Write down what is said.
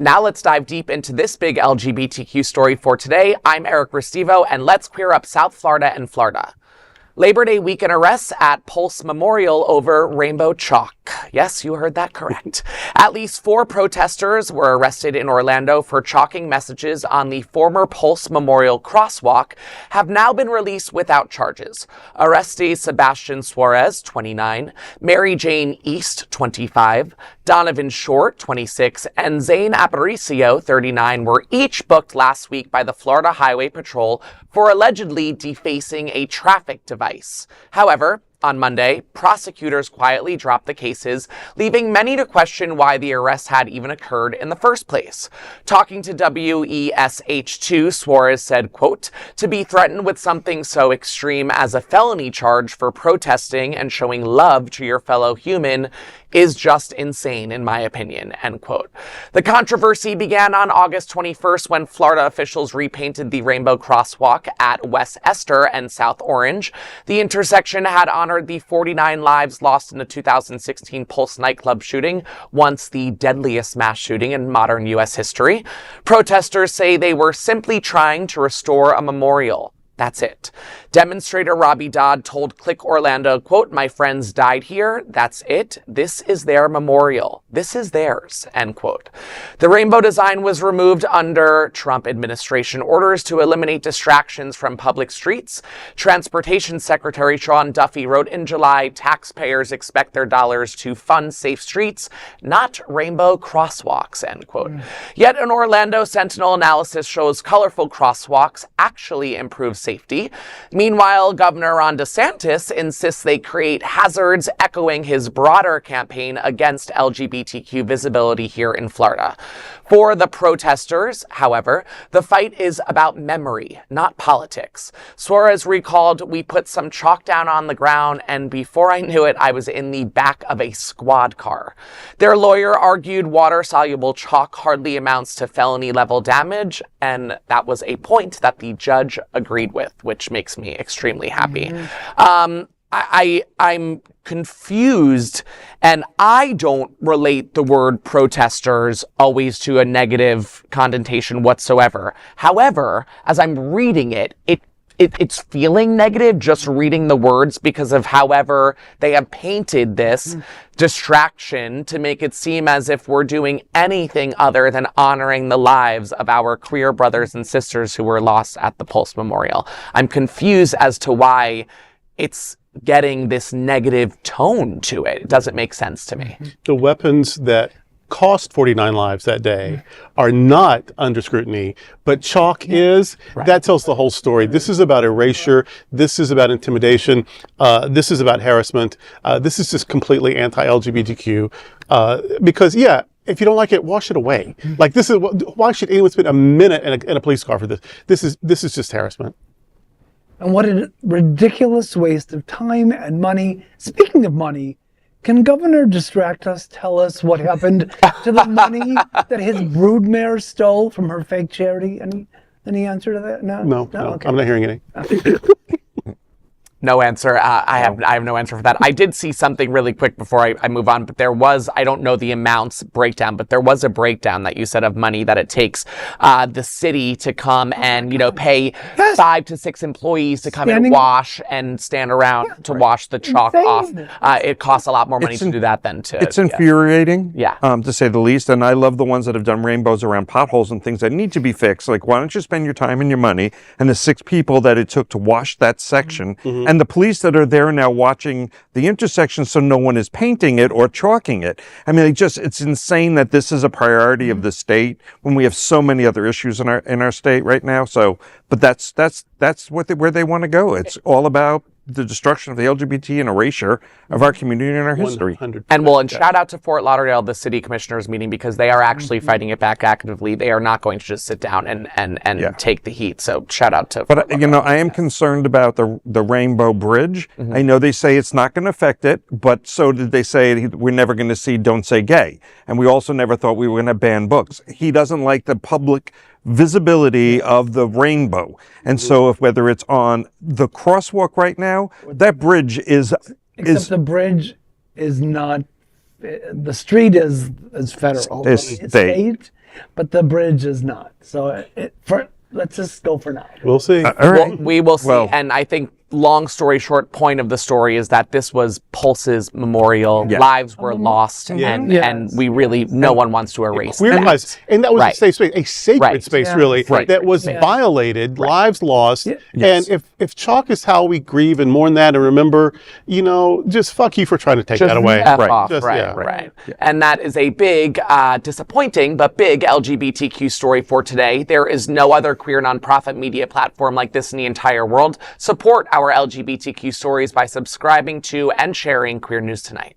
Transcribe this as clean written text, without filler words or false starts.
Now let's dive deep into this big LGBTQ story for today. I'm Eric Restivo, and let's queer up South Florida and Florida. Labor Day weekend arrests at Pulse Memorial over rainbow chalk. Yes, you heard that correct. At least 4 protesters were arrested in Orlando for chalking messages on the former Pulse Memorial crosswalk have now been released without charges. Orestes Sebastian Suarez, 29, Maryjane East, 25, Donavon Short, 26, and Zane Aparicio, 39, were each booked last week by the Florida Highway Patrol for allegedly defacing a traffic device. However, on Monday, prosecutors quietly dropped the cases, leaving many to question why the arrests had even occurred in the first place. Talking to WESH2, Suarez said, quote, "To be threatened with something so extreme as a felony charge for protesting and showing love to your fellow human is just insane, in my opinion," end quote. The controversy began on August 21st when Florida officials repainted the rainbow crosswalk at West Esther and South Orange. The intersection had honored the 49 lives lost in the 2016 Pulse nightclub shooting, once the deadliest mass shooting in modern U.S. history. Protesters say they were simply trying to restore a memorial. That's it. Demonstrator Robbie Dodd told Click Orlando, quote, "My friends died here. That's it. This is their memorial. This is theirs," end quote. The rainbow design was removed under Trump administration orders to eliminate distractions from public streets. Transportation Secretary Sean Duffy wrote in July, "Taxpayers expect their dollars to fund safe streets, not rainbow crosswalks," end quote. Yet an Orlando Sentinel analysis shows colorful crosswalks actually improve safety. Meanwhile, Governor Ron DeSantis insists they create hazards, echoing his broader campaign against LGBTQ visibility here in Florida. For the protesters, however, the fight is about memory, not politics. Suarez recalled, "We put some chalk down on the ground, and before I knew it, I was in the back of a squad car." Their lawyer argued water-soluble chalk hardly amounts to felony-level damage, and that was a point that the judge agreed with, which makes me extremely happy. I'm confused, and I don't relate the word protesters always to a negative connotation whatsoever. However, as I'm reading it, it's feeling negative just reading the words because of however they have painted this distraction to make it seem as if we're doing anything other than honoring the lives of our queer brothers and sisters who were lost at the Pulse Memorial. I'm confused as to why it's getting this negative tone to it. It doesn't make sense to me. The weapons that cost 49 lives that day are not under scrutiny, but chalk is. Right. That tells the whole story. This is about erasure. This is about intimidation. This is about harassment. This is just completely anti-LGBTQ. Because, yeah, if you don't like it, wash it away. Like, this is why should anyone spend a minute in a police car for this? This is just harassment. And what a ridiculous waste of time and money. Speaking of money, can Governor Distract Us tell us what happened to the money that his broodmare stole from her fake charity? Any answer to that? No, okay. I'm not hearing any. No answer. I have no answer for that. I did see something really quick before I move on, but there was, I don't know the amounts breakdown, but there was a breakdown that you said of money that it takes the city to come and, pay 5 to 6 employees to come and wash and stand around to wash the chalk off. It costs a lot more money to do that than to... It's infuriating, yeah. To say the least. And I love the ones that have done rainbows around potholes and things that need to be fixed. Like, why don't you spend your time and your money and the 6 people that it took to wash that section and the police that are there now watching the intersection so no one is painting it or chalking it. I mean, it's insane that this is a priority of the state when we have so many other issues in our state right now. So, but that's where they want to go. It's all about the destruction of the LGBT and erasure of our community and our history. 100%. And shout out to Fort Lauderdale, the city commissioners meeting, because they are actually fighting it back actively. They are not going to just sit down and take the heat. So shout out to Fort Lauderdale. I am concerned about the Rainbow Bridge. I know they say it's not going to affect it, but so did they say we're never going to see Don't Say Gay. And we also never thought we were going to ban books. He doesn't like the public visibility of the rainbow. And so whether it's on the crosswalk right now, that bridge is... Except the bridge is not... The street is federal. It's state. but the bridge is not. So let's just go for now. We'll see. All right. We will see. Well- And I think, long story short, point of the story is that this was Pulse's memorial. Yeah. Lives were lost, and Yes. we really, no one wants to erase Queer that. lives, and that was Right. a safe space, a sacred Right. space, Yeah. really, Right. that was Yeah. violated, lives lost. Yes. And if chalk is how we grieve and mourn that and remember, just fuck you for trying to take that away. F Right. off. Just- right, yeah. right. And that is a big, disappointing, but big LGBTQ story for today. There is no other queer nonprofit media platform like this in the entire world. Support our LGBTQ stories by subscribing to and sharing Queer News Tonight.